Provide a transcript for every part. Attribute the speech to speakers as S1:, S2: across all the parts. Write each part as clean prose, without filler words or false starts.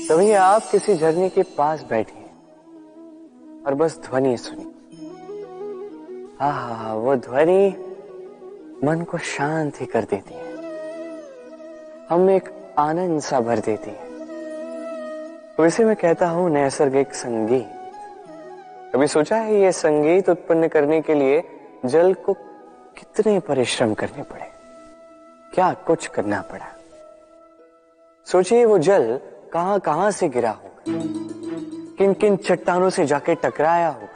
S1: तभी आप किसी झरने के पास बैठे और बस ध्वनि सुनी। हाँ, वो ध्वनि मन को शांत ही कर देती है, हम एक आनंद सा भर देती है। तो इसे मैं कहता हूं नैसर्गिक संगीत। कभी सोचा है ये संगीत उत्पन्न करने के लिए जल को कितने परिश्रम करने पड़े, क्या कुछ करना पड़ा। सोचिए वो जल कहां कहां से गिरा होगा, किन किन चट्टानों से जाके टकराया होगा,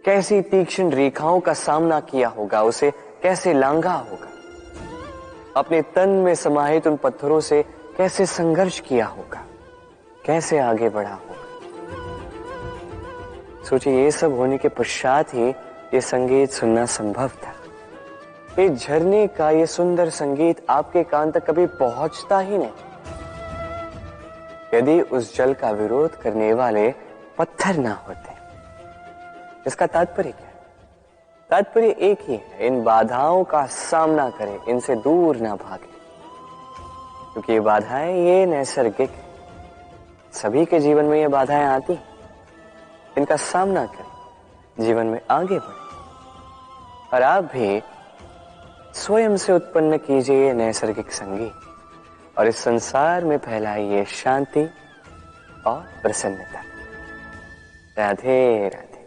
S1: कैसी तीक्ष्ण रेखाओं का सामना किया होगा, उसे कैसे लांघा होगा, अपने तन में समाहित उन पत्थरों से कैसे संघर्ष किया होगा, कैसे आगे बढ़ा होगा। सोचिए ये सब होने के पश्चात ही ये संगीत सुनना संभव था। ये झरने का ये सुंदर संगीत आपके कान तक कभी पहुंचता ही नहीं यदि उस जल का विरोध करने वाले पत्थर ना होते। इसका तात्पर्य क्या है? तात्पर्य एक ही है, इन बाधाओं का सामना करें, इनसे दूर ना भागे, क्योंकि ये बाधाएं ये नैसर्गिक है। सभी के जीवन में ये बाधाएं आती हैं, इनका सामना करें, जीवन में आगे बढ़ें। और आप भी स्वयं से उत्पन्न कीजिए ये नैसर्गिक संगीत और इस संसार में फैलाइए शांति और प्रसन्नता। राधे राधे।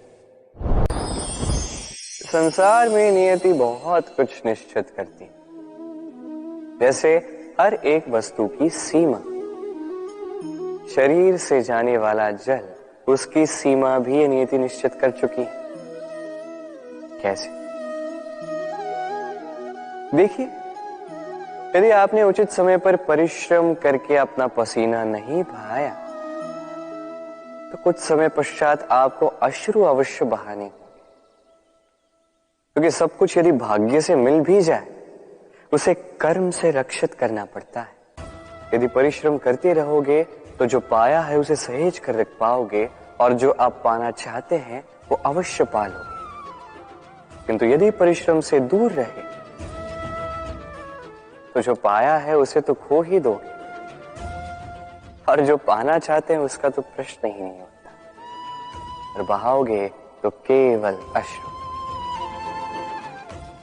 S1: संसार में नियति बहुत कुछ निश्चित करती है, जैसे हर एक वस्तु की सीमा। शरीर से जाने वाला जल, उसकी सीमा भी ये नियति निश्चित कर चुकी है। कैसे? देखिए, यदि आपने उचित समय पर परिश्रम करके अपना पसीना नहीं बहाया तो कुछ समय पश्चात आपको अश्रु अवश्य बहाने होंगे, क्योंकि सब कुछ यदि भाग्य से मिल भी जाए उसे कर्म से रक्षित करना पड़ता है। यदि परिश्रम करते रहोगे तो जो पाया है उसे सहेज कर रख पाओगे और जो आप पाना चाहते हैं वो अवश्य पा लोगे। किंतु यदि परिश्रम से दूर रहे तो जो पाया है उसे तो खो ही दोगे और जो पाना चाहते हैं उसका तो प्रश्न ही नहीं होता, और बहाओगे तो केवल अश्रु।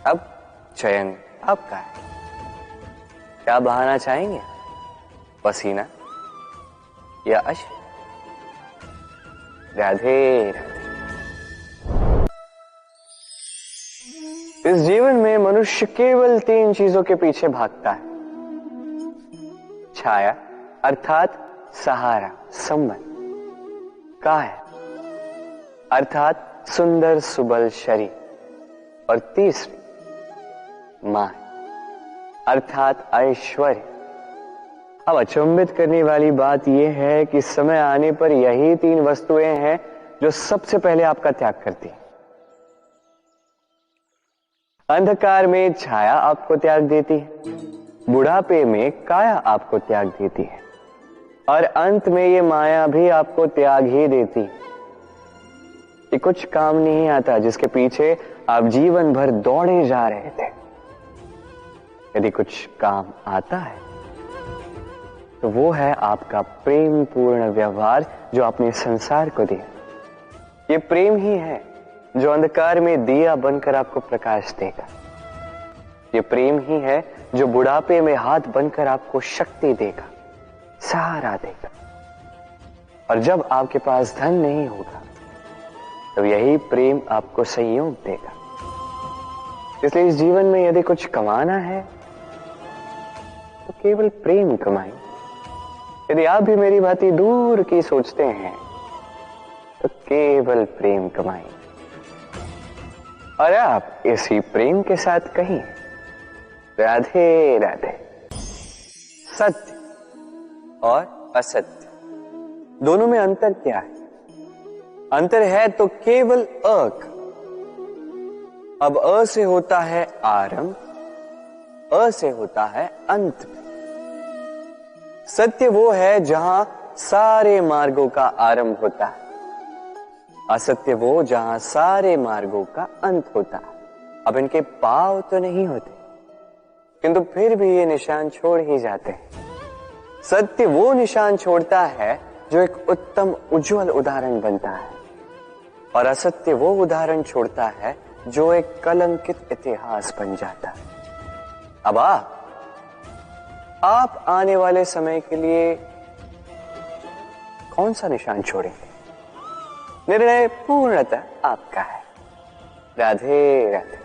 S1: अब चयन आपका है, क्या बहाना चाहेंगे, पसीना या अश्रु? राधे राधे। इस जीवन में मनुष्य केवल 3 चीजों के पीछे भागता है, छाया अर्थात सहारा, संबंध, काया अर्थात सुंदर सुबल शरीर, और तीसरी मां अर्थात ऐश्वर्य। अब अचंभित करने वाली बात यह है कि समय आने पर यही 3 वस्तुएं हैं जो सबसे पहले आपका त्याग करती है। अंधकार में छाया आपको त्याग देती है, बुढ़ापे में काया आपको त्याग देती है, और अंत में ये माया भी आपको त्याग ही देती है। ये कुछ काम नहीं आता जिसके पीछे आप जीवन भर दौड़े जा रहे थे। यदि कुछ काम आता है तो वो है आपका प्रेम पूर्ण व्यवहार जो आपने संसार को दिया। ये प्रेम ही है जो अंधकार में दिया बनकर आपको प्रकाश देगा। ये प्रेम ही है जो बुढ़ापे में हाथ बनकर आपको शक्ति देगा, सहारा देगा। और जब आपके पास धन नहीं होगा तो यही प्रेम आपको संयोग देगा। इसलिए इस जीवन में यदि कुछ कमाना है तो केवल प्रेम कमाएं। यदि आप भी मेरी बातें दूर की सोचते हैं तो केवल प्रेम कमाएं, और आप इसी प्रेम के साथ कहिए राधे राधे। सत्य और असत्य दोनों में अंतर क्या है? अंतर है तो केवल अक। अब अ से होता है आरंभ, अ से होता है अंत। सत्य वो है जहां सारे मार्गों का आरंभ होता है, असत्य वो जहां सारे मार्गों का अंत होता है। अब इनके पाव तो नहीं होते, किंतु फिर भी ये निशान छोड़ ही जाते हैं। सत्य वो निशान छोड़ता है जो एक उत्तम उज्जवल उदाहरण बनता है, और असत्य वो उदाहरण छोड़ता है जो एक कलंकित इतिहास बन जाता है। अब आप आने वाले समय के लिए कौन सा निशान छोड़ेंगे? निर्णय पूर्णतः आपका है। राधे राधे।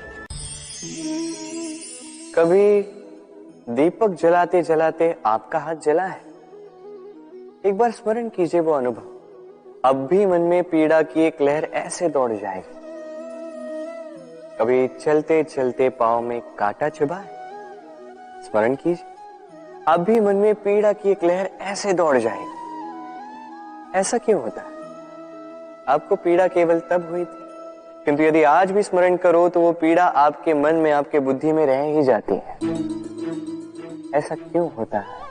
S1: कभी दीपक जलाते जलाते आपका हाथ जला है? एक बार स्मरण कीजिए वो अनुभव। अब भी मन में पीड़ा की एक लहर ऐसे दौड़ जाएगी। कभी चलते चलते पांव में कांटा चुभा है? स्मरण कीजिए, अब भी मन में पीड़ा की एक लहर ऐसे दौड़ जाएगी। ऐसा क्यों होता है? आपको पीड़ा केवल तब हुई थी, किंतु यदि आज भी स्मरण करो तो वो पीड़ा आपके मन में, आपके बुद्धि में रह ही जाती है। ऐसा क्यों होता है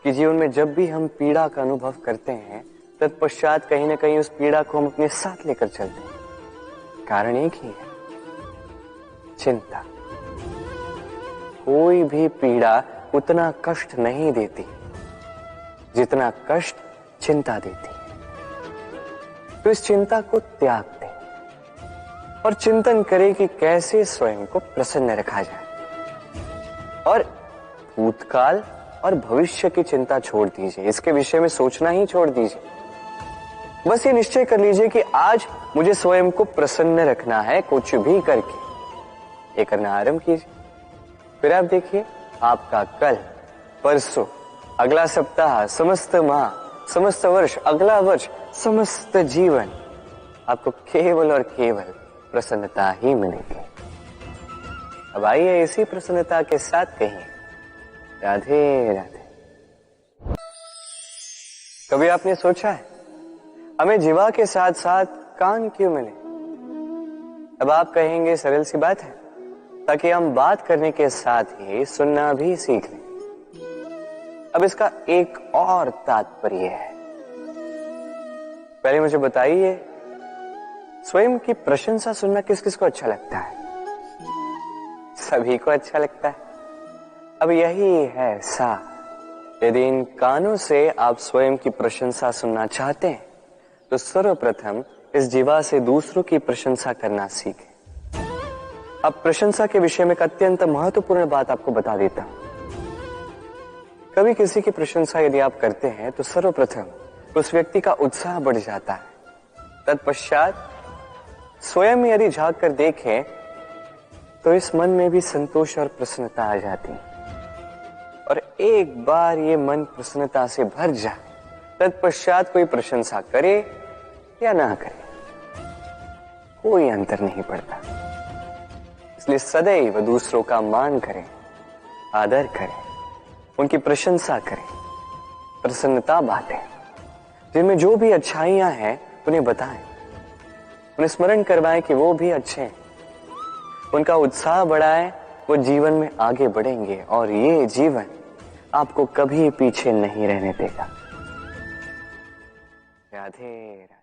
S1: कि जीवन में जब भी हम पीड़ा का अनुभव करते हैं, तत्पश्चात कहीं ना कहीं उस पीड़ा को हम अपने साथ लेकर चलते हैं? कारण एक ही है, चिंता। कोई भी पीड़ा उतना कष्ट नहीं देती जितना कष्ट चिंता देती है। तो इस चिंता को त्याग दें और चिंतन करें कि कैसे स्वयं को प्रसन्न रखा जाए। और भूतकाल और भविष्य की चिंता छोड़ दीजिए, इसके विषय में सोचना ही छोड़ दीजिए। बस ये निश्चय कर लीजिए कि आज मुझे स्वयं को प्रसन्न रखना है, कुछ भी करके। ये करना आरंभ कीजिए। फिर आप देखिए, आपका कल, परसों, अगला सप्ताह, समस्त माह, समस्त वर्ष, अगला वर्ष, समस्त जीवन आपको केवल और केवल प्रसन्नता ही मिलेगी। अब आइए इसी प्रसन्नता के साथ कहिए राधे राधे। कभी आपने सोचा है हमें जीवा के साथ साथ कान क्यों मिले? अब आप कहेंगे सरल सी बात है, ताकि हम बात करने के साथ ही सुनना भी सीख लें। अब इसका एक और तात्पर्य है। पहले मुझे बताइए, स्वयं की प्रशंसा सुनना किस किस को अच्छा लगता है? सभी को अच्छा लगता है। अब यही है सार। यदि इन कानों से आप स्वयं की प्रशंसा सुनना चाहते हैं तो सर्वप्रथम इस जीवा से दूसरों की प्रशंसा करना सीखें। अब प्रशंसा के विषय में एक अत्यंत महत्वपूर्ण बात आपको बता देता हूं। कभी किसी की प्रशंसा यदि आप करते हैं तो सर्वप्रथम उस व्यक्ति का उत्साह बढ़ जाता है। तत्पश्चात स्वयं यदि झांक कर देखें तो इस मन में भी संतोष और प्रसन्नता आ जाती है। और एक बार ये मन प्रसन्नता से भर जाए, तत्पश्चात कोई प्रशंसा करे या ना करे, कोई अंतर नहीं पड़ता। इसलिए सदैव दूसरों का मान करें, आदर करें, उनकी प्रशंसा करें, प्रसन्नता बांटें। जिनमें जो भी अच्छाइयां हैं उन्हें बताएं, उन्हें स्मरण करवाएं कि वो भी अच्छे हैं। उनका उत्साह बढ़ाएं, वो जीवन में आगे बढ़ेंगे और ये जीवन आपको कभी पीछे नहीं रहने देगा। राधे राधे।